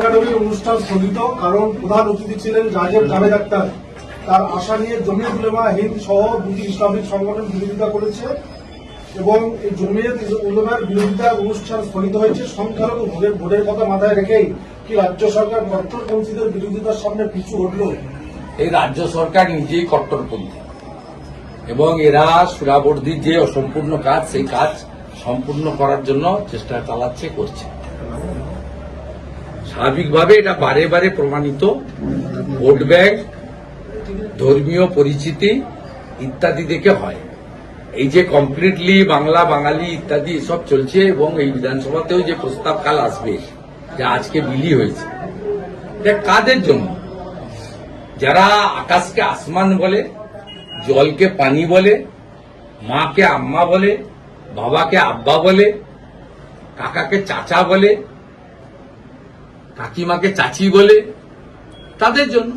একাডেমির অনুষ্ঠান স্থগিত, কারণ প্রধান অতিথি ছিলেন জাভেদ আক্তার। তার আশা নিয়ে জমিয়ত উলেমা হিন্দ সহ দুটি ইসলামিক সংগঠন বিরোধিতা করেছে এবং এই জমিয়ত উলেমার বিরোধিতা অনুষ্ঠান স্থগিত হয়েছে। সংখ্যালঘু ভোটের কথা মাথায় রেখেই কি রাজ্য সরকার কট্টরপন্থীদের বিরোধিতার সামনে পিছু হটল? এই রাজ্য সরকার নিজেই কট্টরপন্থী এবং এরা সুরাবর্দীর যে অসম্পূর্ণ কাজ, সেই কাজ সম্পূর্ণ করার জন্য চেষ্টা চালাচ্ছে, করছে। স্বাভাবিকভাবে এটা বারে বারে প্রমাণিত। ভোট ব্যাংক, ধর্মীয় পরিচিতি ইত্যাদি দেখে হয়। এই যে কমপ্লিটলি বাংলা বাঙালি ইত্যাদি এসব চলছে এবং এই বিধানসভাতেও যে প্রস্তাব কাল আসবে, যা আজকে বিলি হয়েছে, এটা কাদের জন্য? যারা আকাশকে আসমান বলে, জলকে পানি বলে, মাকে আম্মা বলে, বাবাকে আব্বা বলে, কাকাকে চাচা বলে, কাকিমাকে চাচি বলে, তাদের জন্য।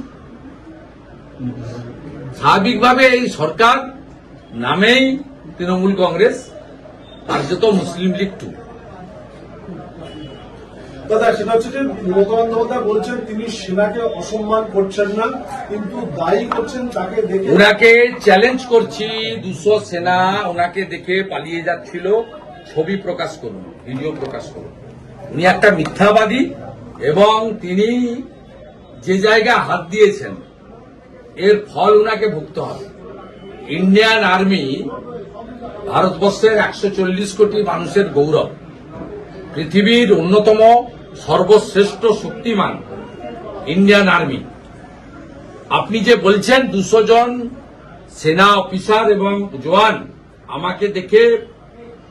স্বাভাবিকভাবে এই সরকার নামেই তৃণমূল কংগ্রেস, কার্যত মুসলিম লীগ 2। দাদা, সেটা হচ্ছে যে মমতা বন্দ্যোপাধ্যায় বলছেন তিনি সেনাকে অসম্মান করছেন না, কিন্তু দায়ী করছেন তাকে দেখে। ওনাকে চ্যালেঞ্জ করছি, 200 সেনা ওনাকে দেখে পালিয়ে যাচ্ছিল, ছবি প্রকাশ করুন, ভিডিও প্রকাশ করুন। উনি একটা মিথ্যাবাদী এবং তিনি যে জায়গায় হাত দিয়েছেন এর ফল ওনাকে ভুগতে হবে। ইন্ডিয়ান আর্মি ভারতবর্ষের 140 কোটি মানুষের গৌরব, পৃথিবীর অন্যতম সর্বশ্রেষ্ঠ শক্তিমান ইন্ডিয়ান আর্মি। আপনি যে বলছেন 200 জন সেনা অফিসার এবং জওয়ান আমাকে দেখে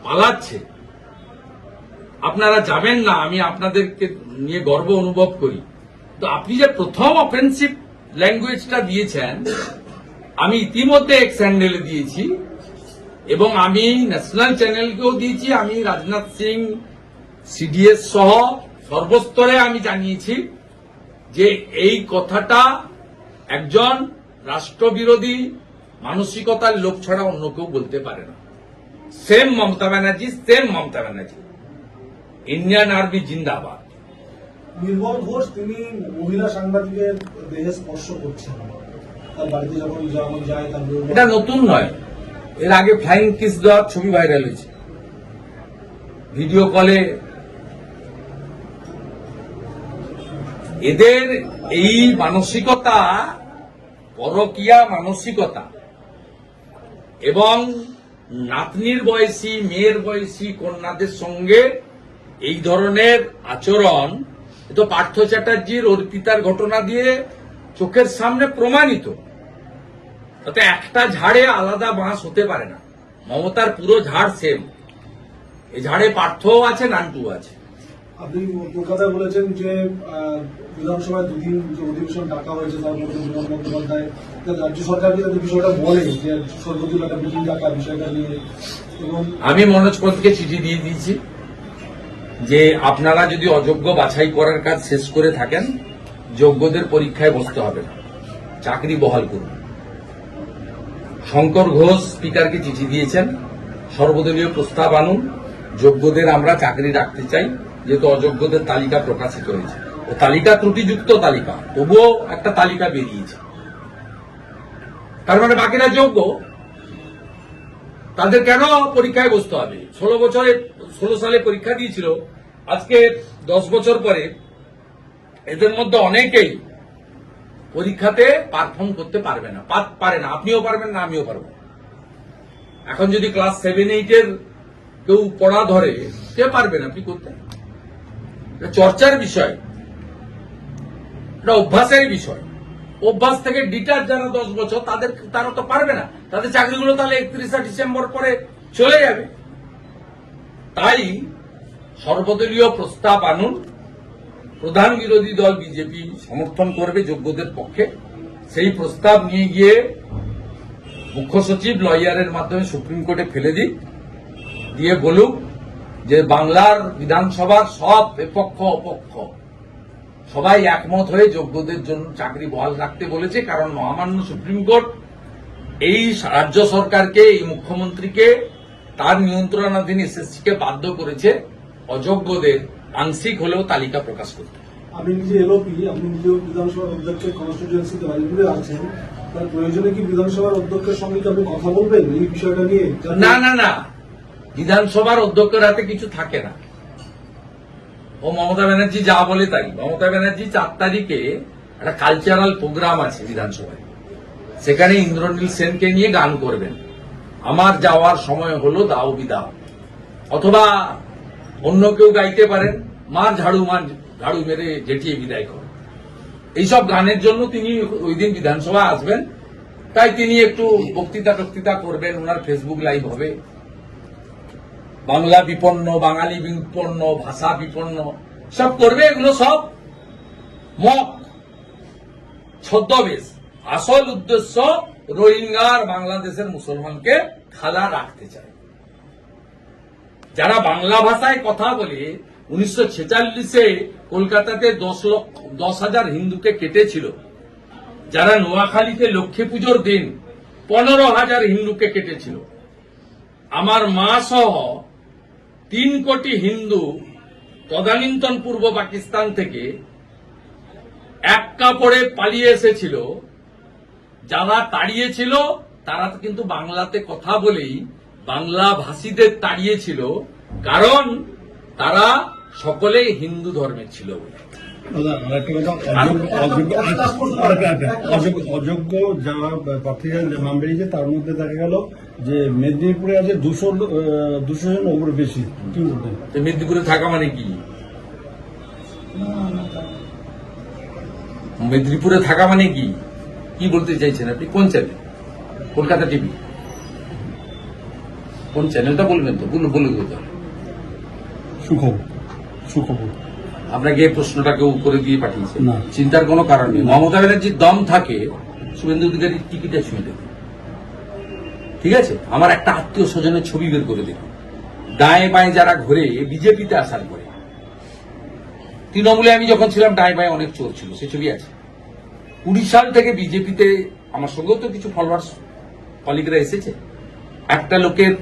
পালাচ্ছে, আপনারা যাবেন না, আমি আপনাদেরকে নিয়ে গর্ব অনুভব করি। তো আপনি যে প্রথম অফেন্সিভ ল্যাঙ্গুয়েজটা দিয়েছেন, আমি ইতিমধ্যে এক্স হ্যান্ডেলে দিয়েছি এবং আমি ন্যাশনাল চ্যানেলকেও দিয়েছি। আমি রাজনাথ সিং, সিডিএস সহ সর্বস্তরে আমি জানিয়েছি যে এই কথাটা একজন রাষ্ট্রবিরোধী মানসিকতার লোক ছাড়া অন্য কেউ বলতে পারে না। Same Mamata Banerjee, Indian army জিন্দাবাদ। নির্মল ঘোষ তিনি মহিলা সাংবাদিকের দেহে স্পর্শ করছেন, তার বাড়িতে যখন যায় তার এটা নতুন নয়, এর আগে ফ্লাইং কিস দেওয়ার ছবি ভাইরাল হয়েছে ভিডিও কলে। এদের এই মানসিকতা, পরকীয়া মানসিকতা এবং নাতনির বয়সী, মেয়ের বয়সী কন্যাদের সঙ্গে এই ধরনের আচরণ, তো পার্থ চ্যাটার্জির অর্পিতার ঘটনা দিয়ে চোখের সামনে প্রমাণিত। তাতে একটা ঝাড়ে আলাদা বাঁশ হতে পারে না। মমতার পুরো ঝাড় সেম। এই ঝাড়ে পার্থও আছে, নান্টুও আছে। আপনি কলকাতায় বলেছেন যে বিধানসভায় 2 দিন যে অধিবেশন ডাকা হয়েছে, তার মধ্যে বিমান বন্দ্যোপাধ্যায় রাজ্য সরকারকে তাদের বিষয়টা বলে যে সর্বদলীয় একটা মিটিং ডাকা বিষয়টা নিয়ে। এবং আমি মনোজ পন্তকে চিঠি দিয়ে দিয়েছি যে আপনারা যদি অযোগ্য বাছাই করার কাজ শেষ করে থাকেন, যোগ্যদের পরীক্ষায় বসতে হবে না, চাকরি বহাল করুন। শঙ্কর ঘোষ স্পিকারকে চিঠি দিয়েছেন, সর্বদলীয় প্রস্তাব আনুন, যোগ্যদের আমরা চাকরি রাখতে চাই, যেহেতু অযোগ্যদের তালিকা প্রকাশিত হয়েছে। ও তালিকা ত্রুটিযুক্ত তালিকা, তবুও একটা তালিকা বেরিয়েছে। তার মানে বাকিরা যোগ্য, তাদের কেন পরীক্ষায় বসতে হবে? 16 সালে পরীক্ষা দিয়েছিল, আজকে 10 বছর পরে এদের মধ্যে অনেকেই পরীক্ষাতে পারফর্ম করতে পারবে না, পারে না। আপনিও পারবেন না, আমিও পারবো। এখন যদি ক্লাস 7-8 এর কেউ পড়া ধরে, কে পারবে না? আপনি করতে, এটা চর্চার বিষয়, এটা অভ্যাসের বিষয়। অভ্যাস থেকে ডিটার যারা 10 বছর, তারা তো পারবে না, তাদের চাকরিগুলো তাহলে 31শে ডিসেম্বর পরে চলে যাবে। তাই সর্বদলীয় প্রস্তাব আনুন, প্রধান বিরোধী দল বিজেপি সমর্থন করবে যোগ্যদের পক্ষে। সেই প্রস্তাব নিয়ে গিয়ে মুখ্য সচিব লয়ারের মাধ্যমে সুপ্রিম কোর্টে ফেলে দিক, দিয়ে বলুক যে বাংলার বিধানসভার সব বিপক্ষ অপক্ষ সবাই একমত হয়ে যোগ্যদের জন্য চাকরি বহাল রাখতে বলেছে। কারণ মহামান্য সুপ্রিম কোর্ট এই রাজ্য সরকারকে, এই মুখ্যমন্ত্রীকে, তার নিয়ন্ত্রণাধীন এসএসসিকে বাধ্য করেছে অযোগ্যদের আংশিক হলেও তালিকা প্রকাশ করতে। আপনি নিজে এলওপি, আপনি নিজে বিধানসভার অধ্যক্ষের কনস্টিটিউয়েন্সিতে বাড়িপুরে আছেন, তার প্রয়োজনে কি বিধানসভার অধ্যক্ষের সঙ্গে কি আপনি কথা বলবেন এই বিষয়টা নিয়ে? না না না, বিধানসভার অধ্যক্ষের হাতে কিছু থাকে না। ও মমতা ব্যানার্জি যা বলে তাই। মমতা ব্যানার্জি 4 তারিখে একটা কালচারাল প্রোগ্রাম আছে বিধানসভায়, সেখানে ইন্দ্রনীল সেনকে নিয়ে গান করবেন। আমার যাওয়ার সময় হলো, দাও বিদাও, অথবা অন্য কেউ গাইতে পারেন, মার ঝাড়ু মেরে জেঠিয়ে বিদায় করেন। এইসব গানের জন্য তিনি ওই দিন বিধানসভা আসবেন, তাই তিনি একটু বক্তৃতা করবেন, ওনার ফেসবুক লাইভ হবে। বাংলা বিপন্ন, বাঙালি বিপন্ন, ভাষা বিপন্ন সব করবে। এগুলো সব মক, ছদ্মবেশ। আসল উদ্দেশ্য রোহিঙ্গার বাংলাদেশের মুসলমানকে খালা রাখতে চায়। যারা বাংলা ভাষায় কথা বলে 1946-এ কলকাতাতে 10,000 হিন্দুকে কেটেছিল, যারা নোয়াখালীতে লক্ষ্মী পুজোর দিন 15,000 হিন্দুকে কেটেছিল, আমার মা সহ 3 কোটি হিন্দু তদানীন্তন পূর্ব পাকিস্তান থেকে এক কাপড়ে পালিয়ে এসেছিল। যারা তাড়িয়েছিল তারা কিন্তু বাংলাতে কথা বলেই বাংলা ভাষীদের তাড়িয়েছিল, কারণ তারা সকলেই হিন্দু ধর্মের ছিল বলে। অযোগ্য যারা প্রার্থীরা নাম বেরিয়েছে তার মধ্যে দেখা গেল যে মেদিনীপুরে আছে 200 জন ওপরে বেশি। কি বলবেন? মেদিনীপুরে থাকা মানে কি? মেদিনীপুরে থাকা মানে কি কি বলতে চাইছেন আপনি? কোন চ্যানেল? কলকাতা টিভি? কোন চ্যানেলটা বলবেন তো? বলুন তো। সুখবর আপনাকে এই প্রশ্নটাকে উপরে দিয়ে পাঠিয়েছে না। চিন্তার কোনো কারণ নেই। মমতা ব্যানার্জির দম থাকে, শুভেন্দু অধিকারীর টিকিটে ছুঁয়ে দেখুন। ঠিক আছে, আমার একটা আত্মীয় স্বজনের ছবি বের করে দেখুন। ডায়ে বাঁয়ে যারা ঘুরে বিজেপিতে আসার পরে, তৃণমূলে আমি যখন ছিলাম ডায়ে বাঁয়ে অনেক চোর ছিল, সে ছবি আছে। 20 সাল থেকে বিজেপিতে আমার সঙ্গেও তো কিছু ফলোয়ার্স কলিগরা এসেছে। একটা লোকের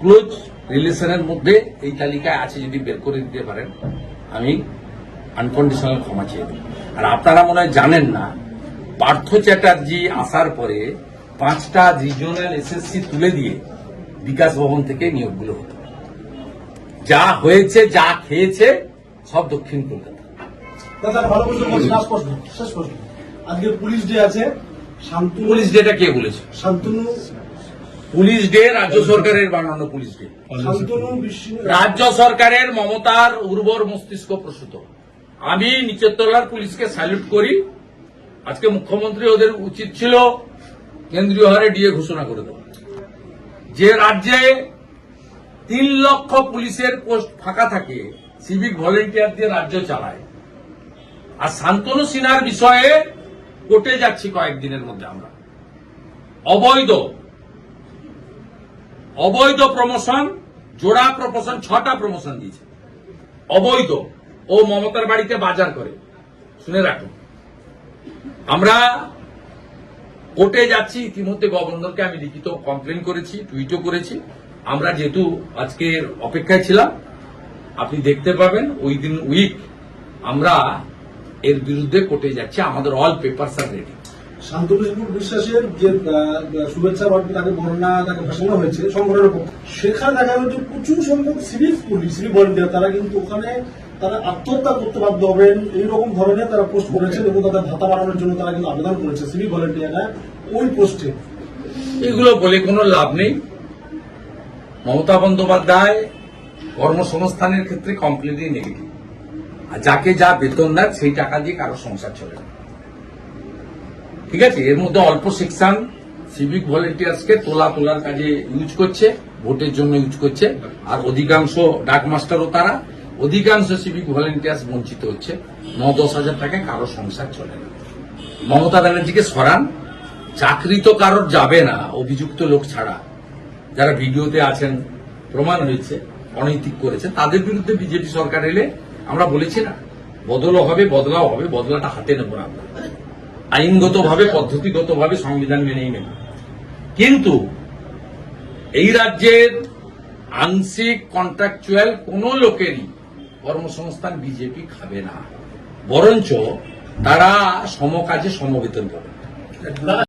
ক্লোজ রিলেশনের মধ্যে এই তালিকায় আছে, যদি বের করে দিতে পারেন আমি আনকন্ডিশনাল ক্ষমা চেয়ে দেব। আর আপনারা মনে হয় জানেন না, পার্থ চ্যাটার্জি আসার পরে 5টা রিজিওনাল এসএসসি তুলে দিয়ে বিকাশ ভবন থেকে নিয়োগগুলো হতো। যা হয়েছে, যা খেয়েছে সব দক্ষিণ কলকাতা। দাদা ভালো প্রশ্ন বলছি, শেষ প্রশ্ন। আজকে পুলিশ ডে আছে, শান্তনু পুলিশ ডেটা কে বলেছে? শান্তনু পুলিশ ডে রাজ্য সরকারের বানানো পুলিশ ডে। শান্তনু বিশ্ব রাজ্য সরকারের মমতার উর্বর মস্তিষ্ক প্রসূত। আমি নিচের তলার পুলিশকে স্যালুট করি। আজকে মুখ্যমন্ত্রী ওদের উচিত ছিল কেন্দ্রীয় হারে ডিএ ঘোষণা করে দেওয়া। যে রাজ্যে 3 লক্ষ পুলিশের পোস্ট ফাঁকা থাকে, সিভিক ভলেন্টিয়ার দিয়ে রাজ্য চালায়। আর শান্তনু সিনহার বিষয়ে কোর্টে যাচ্ছি কয়েকদিনের মধ্যে আমরা। অবৈধ প্রমোশন, জোড়া প্রমোশন, 6টা প্রমোশন দিয়েছে অবৈধ। ও মমতার বাড়িতে বাজার করে, শুনে রাখুন। আমরা কোর্টে যাচ্ছি। ইতিমধ্যে গভর্নরকে আমি লিখিত কমপ্লেন করেছি, টুইটও করেছি। আমরা যেহেতু আজকের অপেক্ষায় ছিলাম, আপনি দেখতে পাবেন উইদিন উইক আমরা এর বিরুদ্ধে কোর্টে যাচ্ছি। আমাদের অল পেপারস আর রেডি। শান্তনু বিশ্বাসের যে শুভেচ্ছা বার্তা তাকে বর্ণনা তাকে ভাষানো হয়েছে সংগঠনের পক্ষে, সেখানে দেখা গেল যে প্রচুর সংখ্যক সিভিক ভলেন্টিয়ার তারা কিন্তু ওখানে তারা আত্মহত্যা করতে বাধ্য হবেন এইরকম ধরনের তারা পোস্ট করেছেন, এবং তাদের ভাতা বাড়ানোর জন্য তারা কিন্তু আবেদন করেছে সিভিক ভলেন্টিয়াররা ওই পোস্টে। এগুলো বলে কোনো লাভ নেই। মমতা বন্দ্যোপাধ্যায় কর্মসংস্থানের ক্ষেত্রে কমপ্লিটলি নেগেটিভ। আর যাকে যা বেতন দেয় সেই টাকা দিয়ে কারো সংসার চলে না। ঠিক আছে, এর মধ্যে অল্প সেকশন সিভিক ভলেন্টিয়ার্সকে তোলার কাজে ইউজ করছে, ভোটের জন্য ইউজ করছে। আর অধিকাংশ ডাক মাস্টারও তারা, অধিকাংশ সিভিক ভলেন্টিয়ার্স বঞ্চিত হচ্ছে। 9-10 হাজার টাকায় কারো সংসার চলে না। মমতা ব্যানার্জিকে সরান। চাকরি তো কারোর যাবে না অভিযুক্ত লোক ছাড়া। যারা ভিডিওতে আছেন, প্রমাণ হয়েছে অনৈতিক করেছে, তাদের বিরুদ্ধে বিজেপি সরকার এলে আমরা বলেছি না, বদলও হবে, বদলাও হবে। বদলাটা হাতে নেব না আমরা, আইনগতভাবে পদ্ধতিগতভাবে সংবিধান মেনেই নেব। কিন্তু এই রাজ্যের আংশিক কন্ট্রাকচুয়াল কোন লোকেরই কর্মসংস্থান বিজেপি খাবে না। বরঞ্চ তারা সমকাজে সমবেতন পাবে।